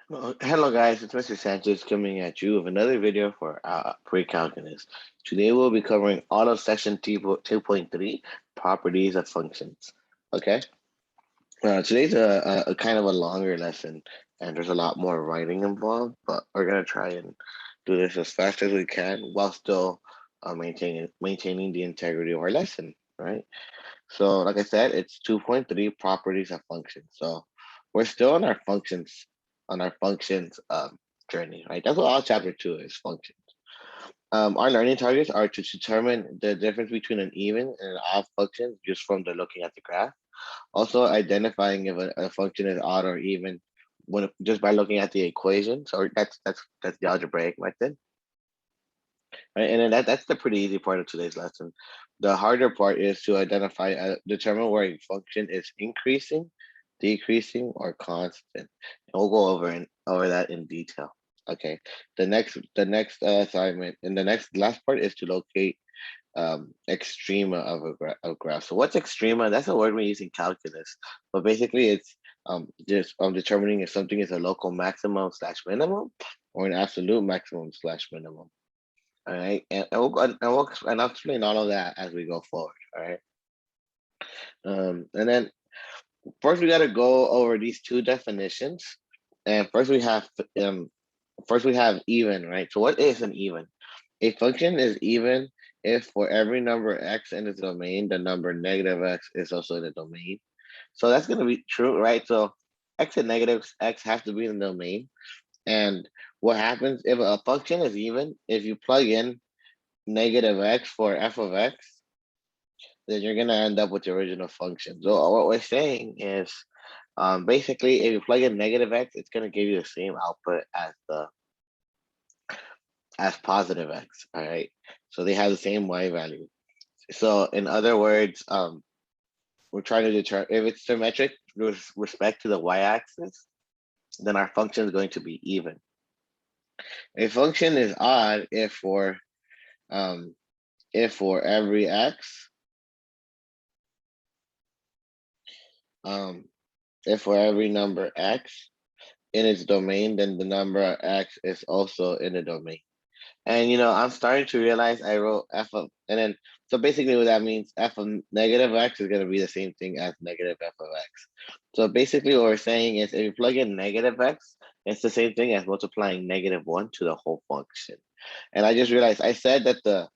Hello guys, it's Mr. Sanchez coming at you with another video for Precalculus. Today we'll be covering all of section 2.3, properties of functions. Okay, today's a kind of a longer lesson and there's a lot more writing involved, but we're gonna try and do this as fast as we can while still maintaining the integrity of our lesson, right? So like I said, it's 2.3 properties of functions. So we're still on our functions journey, right? That's what all chapter 2 is, functions. Our learning targets are to determine the difference between an even and an odd function just from the looking at the graph. Also identifying if a function is odd or even when just by looking at the equation. So that's the algebraic method. Right? And then that's the pretty easy part of today's lesson. The harder part is to determine where a function is increasing, decreasing, or constant. And we'll go over that in detail. Okay. The next assignment and the next last part is to locate extrema of a graph. So what's extrema? That's a word we use in calculus, but basically it's just determining if something is a local maximum slash minimum or an absolute maximum slash minimum. All right, and I'll explain all of that as we go forward. All right, and then first we got to go over these two definitions, and first we have even, right? So what is an even? A function is even if for every number x in its domain, the number negative x is also in the domain. So that's going to be true, right? So x and negative x have to be in the domain. And what happens if a function is even, if you plug in negative x for f of x, then you're gonna end up with the original function. So what we're saying is, basically, if you plug in negative x, it's gonna give you the same output as positive x. All right. So they have the same y value. So in other words, we're trying to determine if it's symmetric with respect to the y-axis, then our function is going to be even. A function is odd if for every x, um, if for every number x in its domain, then the number x is also in the domain. And I'm starting to realize I wrote f of, and then so basically what that means, f of negative x is going to be the same thing as negative f of x. So basically what we're saying is if you plug in negative x, it's the same thing as multiplying -1 to the whole function. And I just realized I said that the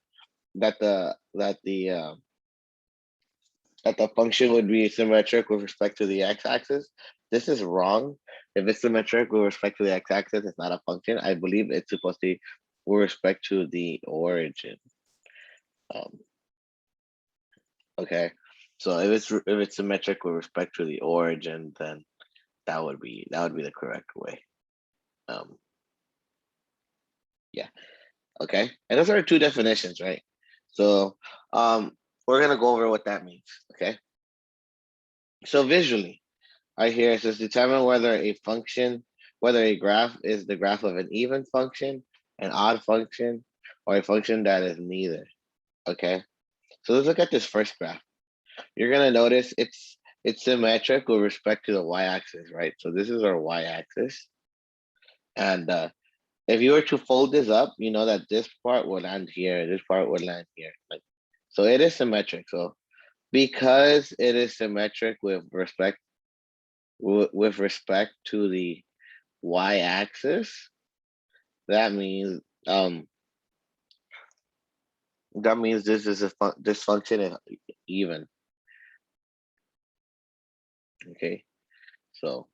function would be symmetric with respect to the x-axis. This is wrong. If it's symmetric with respect to the x-axis, it's not a function. I believe it's supposed to be with respect to the origin. Um, okay, so if it's symmetric with respect to the origin, then that would be the correct way. Um, yeah. Okay, and those are two definitions, right? So we're gonna go over what that means. Okay, so visually, right here it says determine whether a graph is the graph of an even function, an odd function, or a function that is neither. Okay, so let's look at this first graph. You're gonna notice it's symmetric with respect to the y-axis, right? So this is our y-axis, and if you were to fold this up, you know that this part will land here, this part will land here, like so. It is symmetric. So because it is symmetric with respect to the y-axis, that means this function is even. Okay, so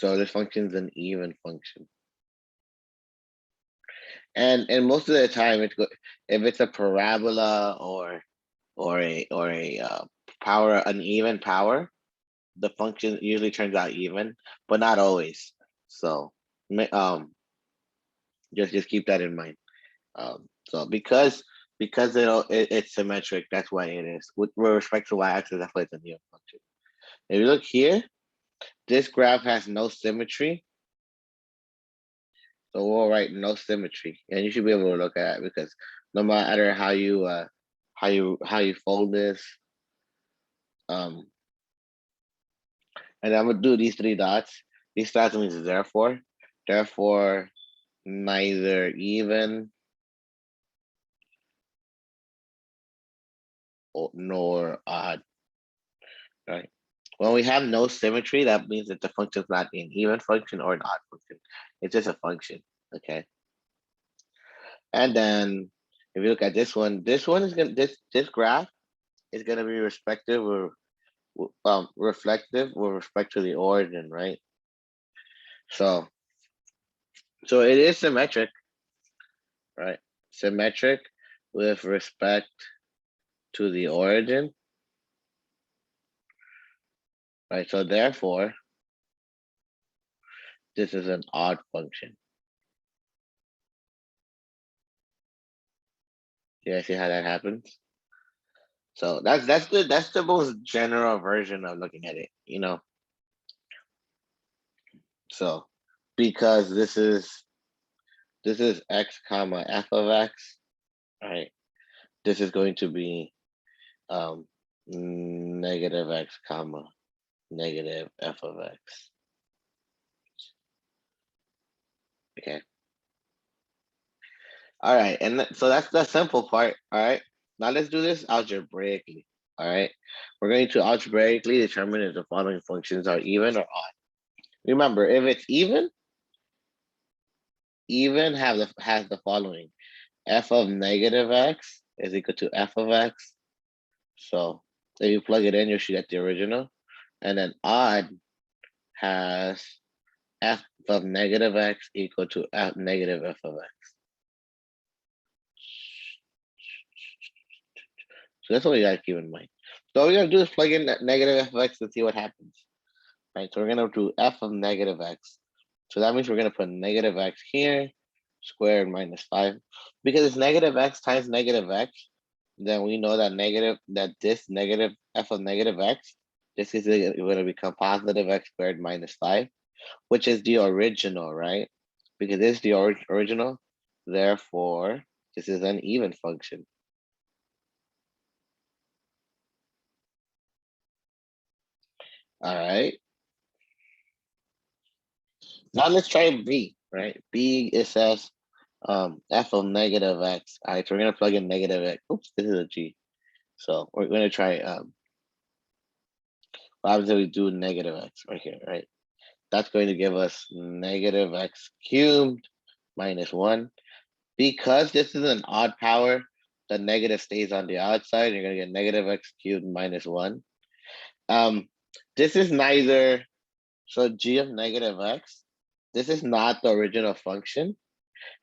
this function is an even function, and most of the time if it's a parabola or a an even power, the function usually turns out even, but not always. So just keep that in mind. So because it's symmetric, that's why it is. With respect to y-axis, that's why it's a even function. If you look here, this graph has no symmetry. So we'll write no symmetry, and you should be able to look at it because no matter how you fold this, um, And I'm gonna do these three dots. These dots means therefore. Therefore, neither even nor odd, right? When we have no symmetry, that means that the function is not an even function or an odd function. It's just a function, okay? And then if you look at this one is gonna this graph is gonna be respective or reflective with respect to the origin, right? So it is symmetric, right? Symmetric with respect to the origin, right? So therefore, this is an odd function. You guys see how that happens? So that's the most general version of looking at it, you know. So because this is x comma f of x, right? This is going to be negative x comma negative f of x. Okay. All right, and so that's the simple part. All right. Now let's do this algebraically. All right. We're going to algebraically determine if the following functions are even or odd. Remember, if it's even has the following: f of negative x is equal to f of x. So if you plug it in, you should get the original. And then odd has f of negative x equal to negative f of x. So that's what we gotta keep in mind. So all we gotta do is plug in that negative f of x and see what happens. Right, so we're gonna do f of negative x. So that means we're gonna put negative x here, squared minus 5. Because it's negative x times negative x, then we know that this negative f of negative x, this is gonna become positive x squared minus 5, which is the original, right? Because this is the original, therefore, this is an even function. All right. Now let's try B, right? B, it says f of negative x. All right, so we're gonna plug in negative x. Oops, this is a g. So we're gonna try what happens if we do negative x right here, right? That's going to give us negative x cubed minus 1. Because this is an odd power, the negative stays on the outside. You're gonna get negative x cubed minus 1. This is neither, so g of negative x, this is not the original function.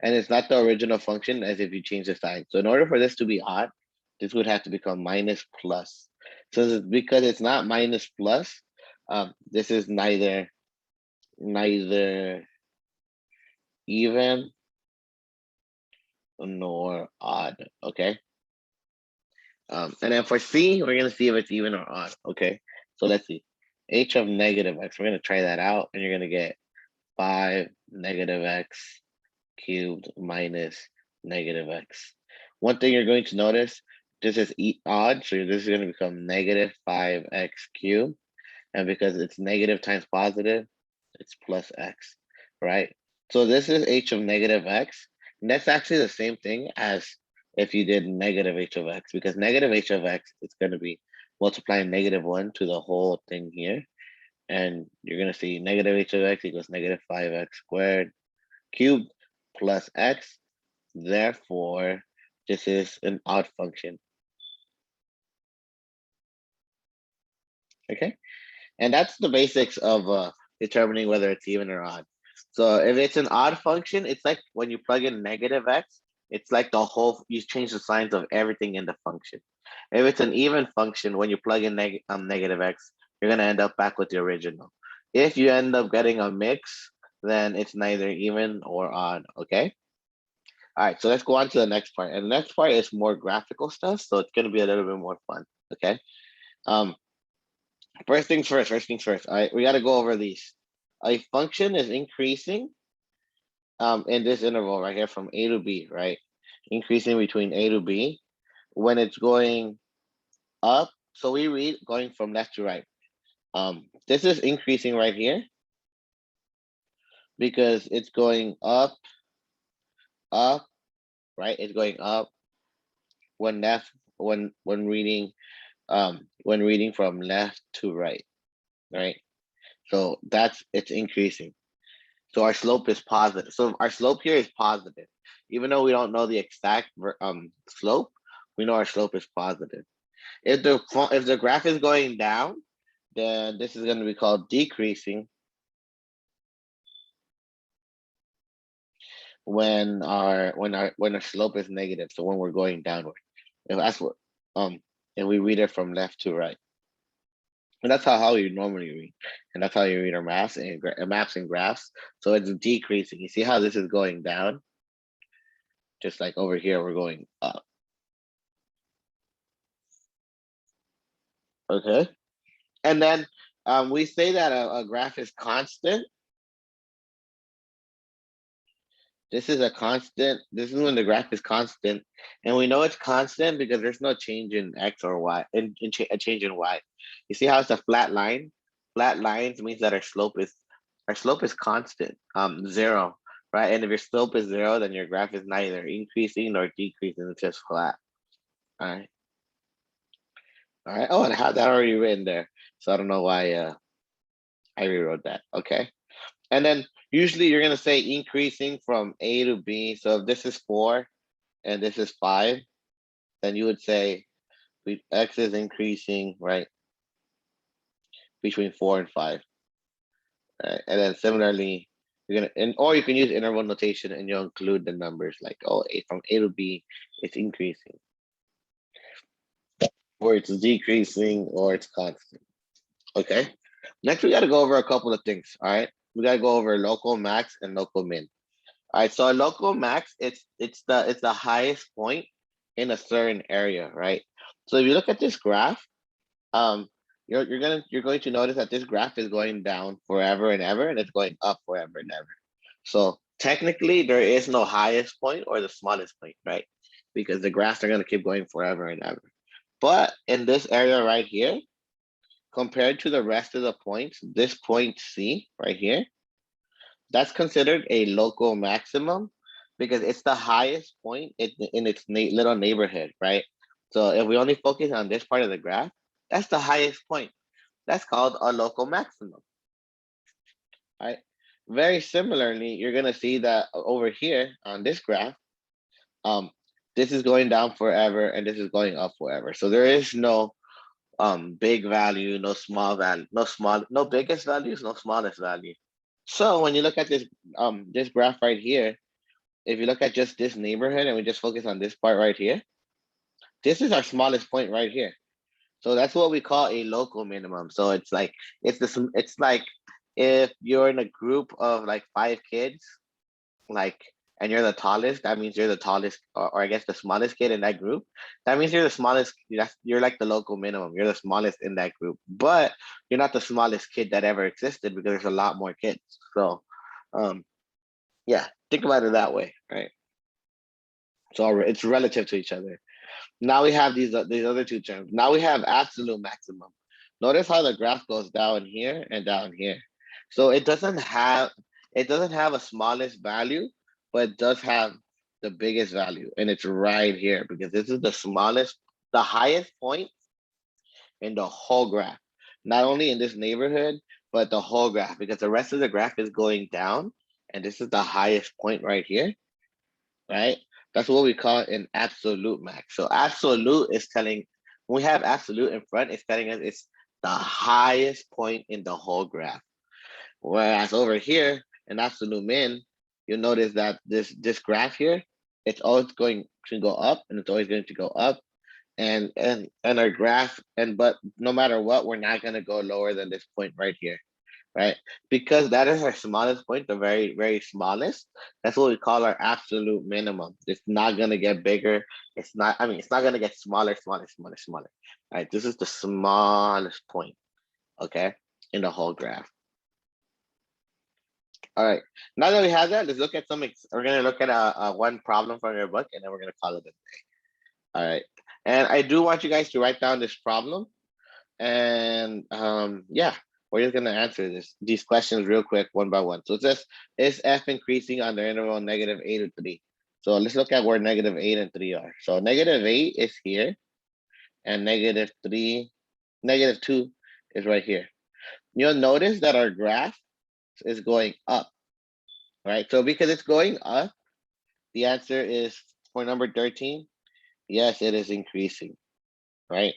And it's not the original function as if you change the sign. So in order for this to be odd, this would have to become minus plus. So because it's not minus plus, this is neither even nor odd, okay? And then for C, we're gonna see if it's even or odd, okay? So let's see. H of negative x, we're gonna try that out and you're gonna get 5 negative x cubed minus negative x. One thing you're going to notice, this is odd, so this is going to become negative 5x cubed. And because it's negative times positive, it's plus x, right? So this is h of negative x. And that's actually the same thing as if you did negative h of x, because negative h of x is going to be multiplying negative 1 to the whole thing here. And you're going to see negative h of x equals negative 5x squared cubed plus x. Therefore, this is an odd function. Okay, and that's the basics of determining whether it's even or odd. So if it's an odd function, it's like when you plug in negative x, it's like you change the signs of everything in the function. If it's an even function, when you plug in negative x, you're gonna end up back with the original. If you end up getting a mix, then it's neither even or odd, okay? All right, so let's go on to the next part. And the next part is more graphical stuff, so it's gonna be a little bit more fun, okay? Um, first things first. All right, we gotta go over these. A function is increasing in this interval right here from A to B, right? Increasing between A to B. When it's going up, so we read going from left to right. This is increasing right here because it's going up, up, right? It's going up when left, when reading from left to right, right? So it's increasing. So our slope is positive. So our slope here is positive. Even though we don't know the exact slope, we know our slope is positive. If the graph is going down, then this is going to be called decreasing when our slope is negative. So when we're going downward. If that's what and we read it from left to right. And that's how you normally read. And that's how you read our maps and graphs. So it's decreasing. You see how this is going down? Just like over here, we're going up. Okay. And then we say that a graph is constant. This is a constant. This is when the graph is constant. And we know it's constant because there's no change in X or Y, a change in Y. You see how it's a flat line? Flat lines means that our slope is constant, 0, right? And if your slope is 0, then your graph is neither increasing nor decreasing, it's just flat. All right. All right. Oh, and I have that already written there. So I don't know why I rewrote that. Okay. And then usually you're gonna say increasing from A to B. So if this is 4 and this is 5, then you would say X is increasing, right? Between 4 and 5. Right? And then similarly, or you can use interval notation and you'll include the numbers like, from A to B, it's increasing. Or it's decreasing, or it's constant. Okay. Next, we got to go over a couple of things. All right. We got to go over local max and local min. All right. So a local max, it's the highest point in a certain area, right? So if you look at this graph, you're going to notice that this graph is going down forever and ever, and it's going up forever and ever. So technically, there is no highest point or the smallest point, right? Because the graphs are going to keep going forever and ever. But in this area right here, compared to the rest of the points, this point C right here, that's considered a local maximum because it's the highest point in its little neighborhood, right? So if we only focus on this part of the graph, that's the highest point. That's called a local maximum, right? Very similarly, you're gonna see that over here on this graph, this is going down forever and this is going up forever. So there is no big value, no small value, no biggest values, no smallest value. So when you look at this graph right here, if you look at just this neighborhood and we just focus on this part right here, this is our smallest point right here. So that's what we call a local minimum. So it's like if you're in a group of like 5 kids, like, and you're the tallest, that means you're the tallest, or I guess the smallest kid in that group. That means you're the smallest. You're like the local minimum. You're the smallest in that group, but you're not the smallest kid that ever existed because there's a lot more kids. So, yeah, think about it that way, right? So it's relative to each other. Now we have these other two terms. Now we have absolute maximum. Notice how the graph goes down here and down here. So it doesn't have a smallest value, but it does have the biggest value, and it's right here because this is the highest point in the whole graph. Not only in this neighborhood, but the whole graph, because the rest of the graph is going down, and this is the highest point right here, right? That's what we call an absolute max. So absolute is telling, when we have absolute in front, it's telling us it's the highest point in the whole graph. Whereas over here, in absolute min, you'll notice that this graph here, it's always going to go up, and it's always going to go up. And our graph, but no matter what, we're not going to go lower than this point right here, right? Because that is our smallest point, the very, very smallest. That's what we call our absolute minimum. It's not going to get bigger. It's not going to get smaller, smaller, smaller, smaller. Right? This is the smallest point, okay, in the whole graph. All right. Now that we have that, let's look at we're going to look at one problem from your book, and then we're going to call it a day. All right. And I do want you guys to write down this problem. And yeah, we're just gonna answer these questions real quick, one by one. So it says, is f increasing on the interval -8 to 3? So let's look at where -8 and 3 are. So -8 is here, and -3, -2 is right here. You'll notice that our graph is going up, right? So because it's going up, the answer is for number 13. Yes, it is increasing, right?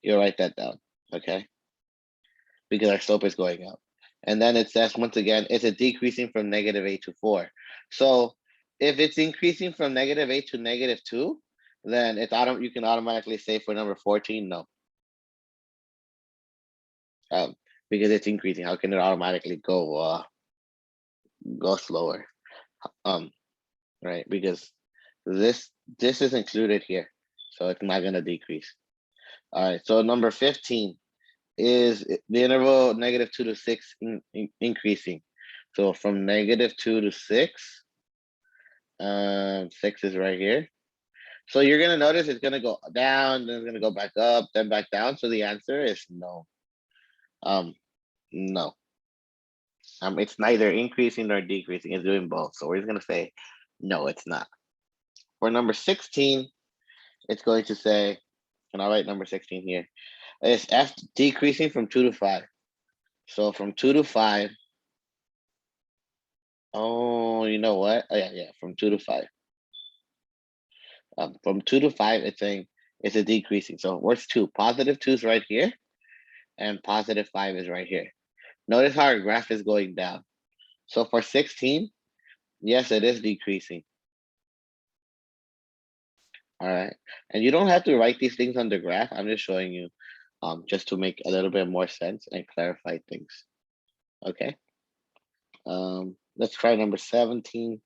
You'll write that down, okay? Because our slope is going up. And then it says, once again, it's a decreasing from -8 to 4. So if it's increasing from -8 to -2, then you can automatically say for number 14, no. Because it's increasing. How can it automatically go slower? Um, right? Because this is included here. So it's not gonna decrease. All right, so number 15 is the interval -2 to 6 increasing. So from -2 to 6, 6 is right here. So you're gonna notice it's gonna go down, then it's gonna go back up, then back down. So the answer is no. No. It's neither increasing nor decreasing. It's doing both. So we're just gonna say no, it's not. For number 16, it's going to say, and I'll write number 16 here. Is f decreasing from 2 to 5? So from 2 to 5. Oh, you know what? Oh yeah, from 2 to 5. From 2 to 5, it's saying it's a decreasing. So where's 2? +2 is right here, and +5 is right here. Notice how our graph is going down. So for 16, yes, it is decreasing. All right. And you don't have to write these things on the graph. I'm just showing you just to make a little bit more sense and clarify things. Okay. Let's try number 17.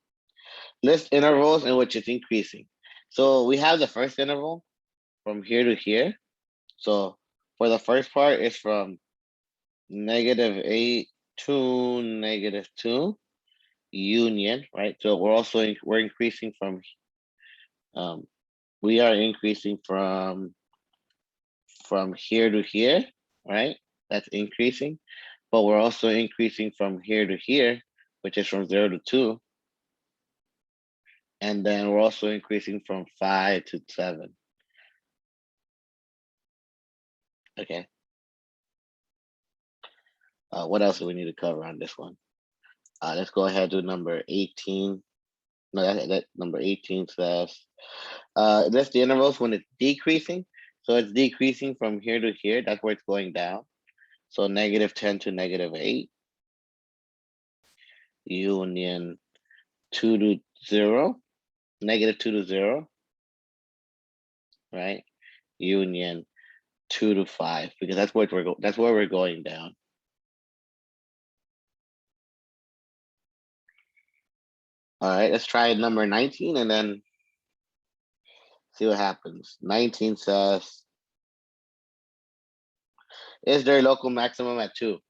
List intervals in which it's increasing. So we have the first interval from here to here. So for the first part, it's from -8 to -2 union, right? So we're increasing from we are increasing from here to here, right? That's increasing, but we're also increasing from here to here, which is from 0 to 2. And then we're also increasing from 5 to 7. Okay. What else do we need to cover on this one? Let's go ahead to number 18. No, that number 18 says, that's the intervals when it's decreasing. So it's decreasing from here to here. That's where it's going down. So -10 to -8. Union 2 to 0. -2 to 0. Right? Union 2 to 5. Because that's where we're going down. All right, let's try number 19 and then see what happens. 19 says, is there a local maximum at 2?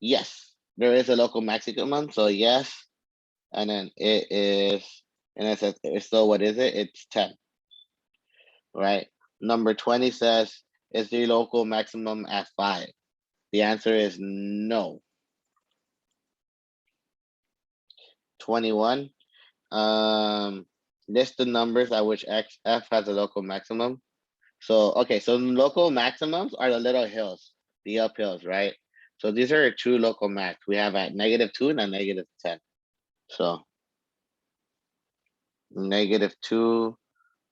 Yes, there is a local maximum. So yes, and then it is, and it says, so what is it? It's 10, right? Number 20 says, is the local maximum at 5? The answer is no. 21, list the numbers at which f has a local maximum. So, okay, so local maximums are the little hills, the uphills, right? So these are true local max. We have at -2 and at -10. So -2,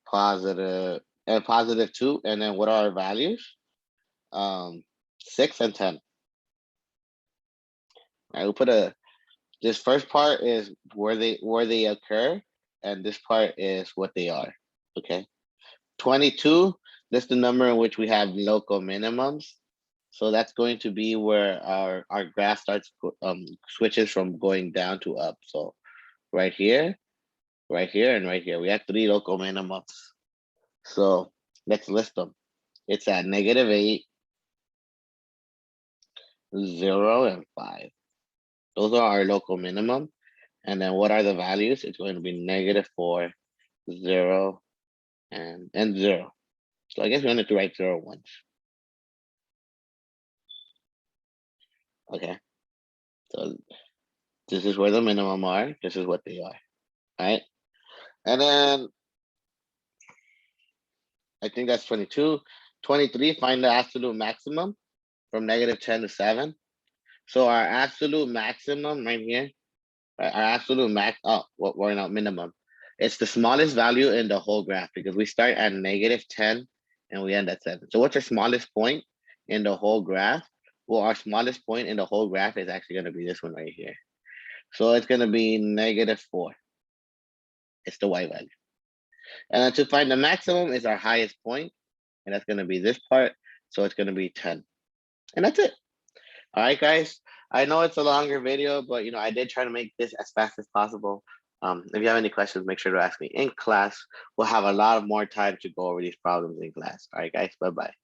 positive, and +2, and then what are our values? 6 and 10. I will put this first part is where they occur, and this part is what they are. Okay. 22, that's the number in which we have local minimums. So that's going to be where our graph starts switches from going down to up. So right here, and right here, we have 3 local minimums. So let's list them. It's at -8, 0, and 5. Those are our local minimum. And then what are the values? It's going to be -4, 0, and 0. So I guess we wanted to write 0 once. Okay. So this is where the minimum are. This is what they are. All right. And then I think that's 22. 23, find the absolute maximum from -10 to 7. So our absolute maximum right here, right, our absolute max, oh, what we're not minimum. It's the smallest value in the whole graph because we start at -10 and we end at 7. So what's our smallest point in the whole graph? Well, our smallest point in the whole graph is actually going to be this one right here. So it's going to be -4. It's the y value. And then to find the maximum is our highest point, and that's going to be this part. So it's going to be 10. And that's it. All right, guys. I know it's a longer video, but I did try to make this as fast as possible. If you have any questions, make sure to ask me in class. We'll have a lot of more time to go over these problems in class. All right, guys. Bye-bye.